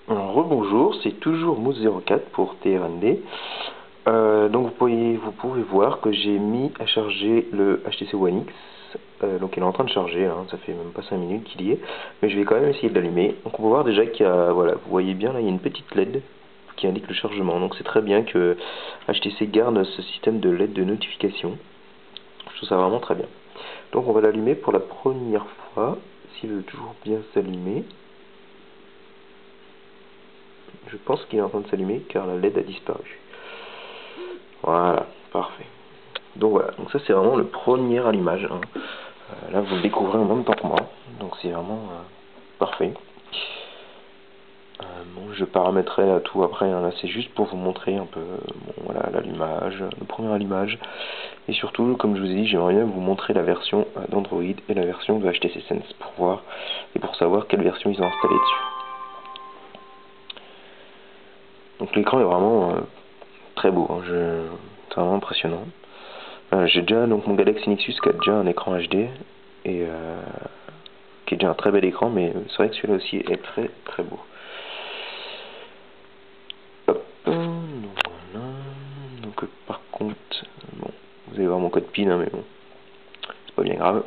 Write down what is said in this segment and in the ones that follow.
Rebonjour, c'est toujours Mousse04 pour TRND. Donc vous pouvez voir que j'ai mis à charger le HTC One X. Donc il est en train de charger, hein, ça fait même pas 5 minutes qu'il y est. Mais je vais quand même essayer de l'allumer. Donc on peut voir déjà qu'il y a, voilà, vous voyez bien là, il y a une petite LED qui indique le chargement. Donc c'est très bien que HTC garde ce système de LED de notification. Je trouve ça vraiment très bien. Donc on va l'allumer pour la première fois, s'il veut toujours bien s'allumer. Je pense qu'il est en train de s'allumer car la LED a disparu. Voilà, parfait. Donc voilà, donc ça c'est vraiment le premier allumage, hein. Là vous le découvrez en même temps que moi, donc c'est vraiment parfait. Bon, je paramétrerai à tout après, hein. Là c'est juste pour vous montrer un peu voilà, l'allumage, le premier allumage. Et surtout, comme je vous ai dit, j'aimerais bien vous montrer la version d'Android et la version de HTC Sense pour voir et pour savoir quelle version ils ont installé dessus. Donc l'écran est vraiment très beau, hein. C'est vraiment impressionnant. J'ai déjà donc mon Galaxy Nexus qui a déjà un écran HD et qui est déjà un très bel écran, mais c'est vrai que celui-là aussi est très très beau. Hop, donc voilà. Donc par contre, bon, vous allez voir mon code PIN, hein, mais bon, c'est pas bien grave.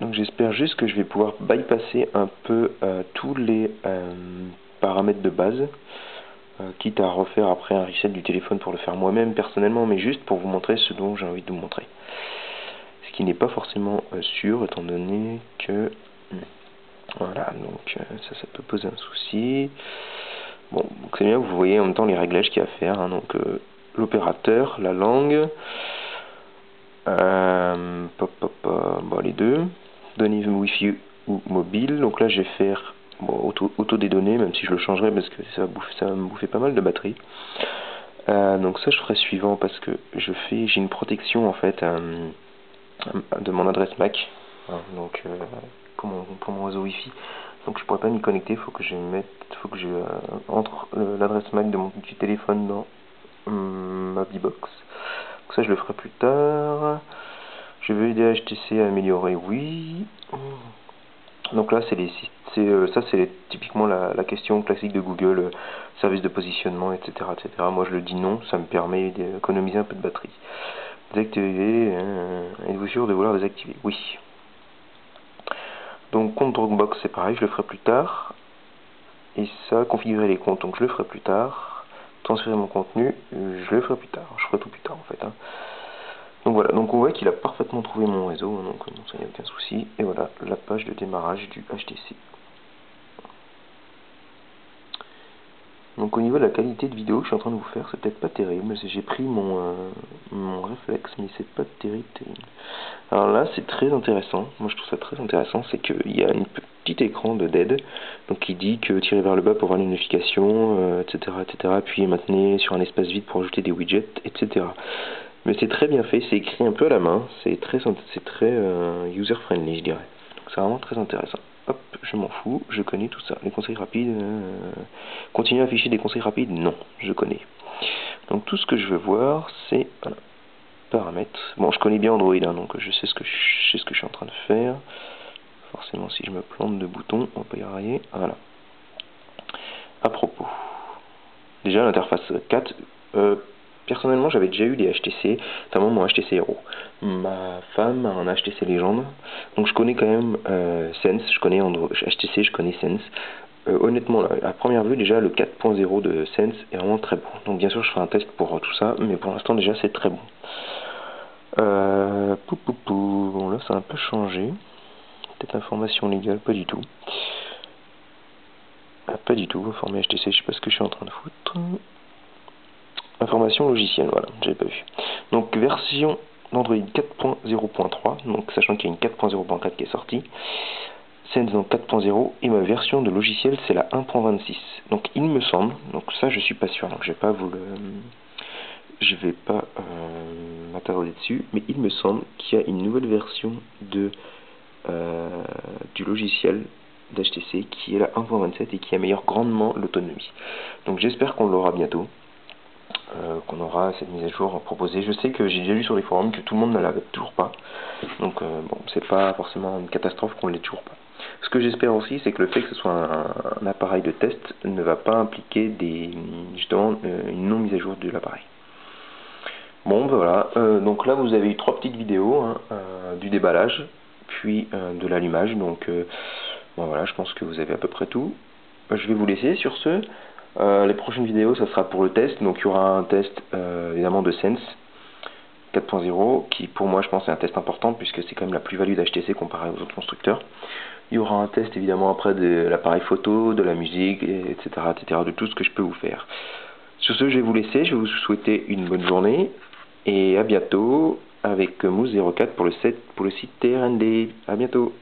Donc j'espère juste que je vais pouvoir bypasser un peu tous les paramètres de base. Quitte à refaire après un reset du téléphone pour le faire moi-même personnellement, mais juste pour vous montrer ce dont j'ai envie de vous montrer. Ce qui n'est pas forcément sûr, étant donné que voilà, donc ça peut poser un souci. Bon, donc c'est bien, vous voyez en même temps les réglages qu'il y a à faire, hein, donc l'opérateur, la langue, bon, les deux, données Wi-Fi ou mobile. Donc là je vais faire bon, auto des données, même si je le changerai parce que ça va me bouffer pas mal de batterie. Donc ça je ferai suivant parce que j'ai une protection en fait de mon adresse MAC, hein, donc pour mon réseau Wi-Fi. Donc je pourrais pas m'y connecter, faut que je entre l'adresse MAC du téléphone dans ma B-Box. Donc ça je le ferai plus tard. Je veux aider HTC à améliorer, oui. Donc là c'est typiquement la question classique de Google, service de positionnement, etc., etc. Moi je le dis non, ça me permet d'économiser un peu de batterie. Désactiver, êtes-vous sûr de vouloir désactiver? Oui. Donc compte Dropbox c'est pareil, je le ferai plus tard. Et ça, configurer les comptes, donc je le ferai plus tard. Transférer mon contenu, je le ferai plus tard. Je ferai tout plus tard en fait, hein. Donc voilà, donc on voit qu'il a parfaitement trouvé mon réseau, donc ça n'y a aucun souci. Et voilà la page de démarrage du HTC. Donc au niveau de la qualité de vidéo que je suis en train de vous faire, c'est peut-être pas terrible. J'ai pris mon réflexe, mais c'est pas terrible. Alors là, c'est très intéressant. Moi, je trouve ça très intéressant, c'est qu'il y a un petit écran de dead, donc qui dit que tirer vers le bas pour avoir une notification, etc., etc. Puis maintenez sur un espace vide pour ajouter des widgets, etc. Mais c'est très bien fait. C'est écrit un peu à la main. C'est très user friendly, je dirais. Donc c'est vraiment très intéressant. Hop, je m'en fous, je connais tout ça. Les conseils rapides, continuer à afficher des conseils rapides, non, je connais. Donc tout ce que je veux voir, c'est voilà, paramètres. Bon, je connais bien Android, hein, donc je sais ce que je suis en train de faire. Forcément, si je me plante de bouton, on peut y arriver. Voilà. À propos, déjà l'interface 4. Personnellement, j'avais déjà eu des HTC, notamment mon HTC Hero. Ma femme a un HTC Legend, donc je connais quand même Sense, je connais HTC, je connais Sense. Honnêtement, à première vue, déjà, le 4.0 de Sense est vraiment très bon. Donc bien sûr, je ferai un test pour tout ça, mais pour l'instant, déjà, c'est très bon. Bon, là, ça a un peu changé. Peut-être information légale, pas du tout. Pas du tout, informer HTC, je sais pas ce que je suis en train de foutre. Information logicielle, voilà, j'avais pas vu. Donc version d'Android 4.0.3, donc sachant qu'il y a une 4.0.4 qui est sortie. Sense dans 4.0 et ma version de logiciel c'est la 1.26. Donc il me semble, donc ça je suis pas sûr, donc je vais pas m'attarder dessus, mais il me semble qu'il y a une nouvelle version du logiciel d'HTC qui est la 1.27 et qui améliore grandement l'autonomie. Donc j'espère qu'on l'aura bientôt. Qu'on aura cette mise à jour proposée. Je sais que j'ai déjà lu sur les forums que tout le monde ne l'avait toujours pas. Donc bon, c'est pas forcément une catastrophe qu'on ne l'ait toujours pas. Ce que j'espère aussi, c'est que le fait que ce soit un appareil de test ne va pas impliquer justement une non mise à jour de l'appareil. Bon, ben voilà, donc là vous avez eu 3 petites vidéos, hein, du déballage, puis de l'allumage, donc bon, voilà, je pense que vous avez à peu près tout. Je vais vous laisser sur ce. Les prochaines vidéos, ça sera pour le test, donc il y aura un test évidemment de Sense 4.0, qui pour moi je pense est un test important, puisque c'est quand même la plus-value d'HTC comparé aux autres constructeurs. Il y aura un test évidemment après de l'appareil photo, de la musique, etc., etc., de tout ce que je peux vous faire. Sur ce, je vais vous laisser, je vais vous souhaiter une bonne journée, et à bientôt avec Mousse 04 pour le site TRND. À bientôt.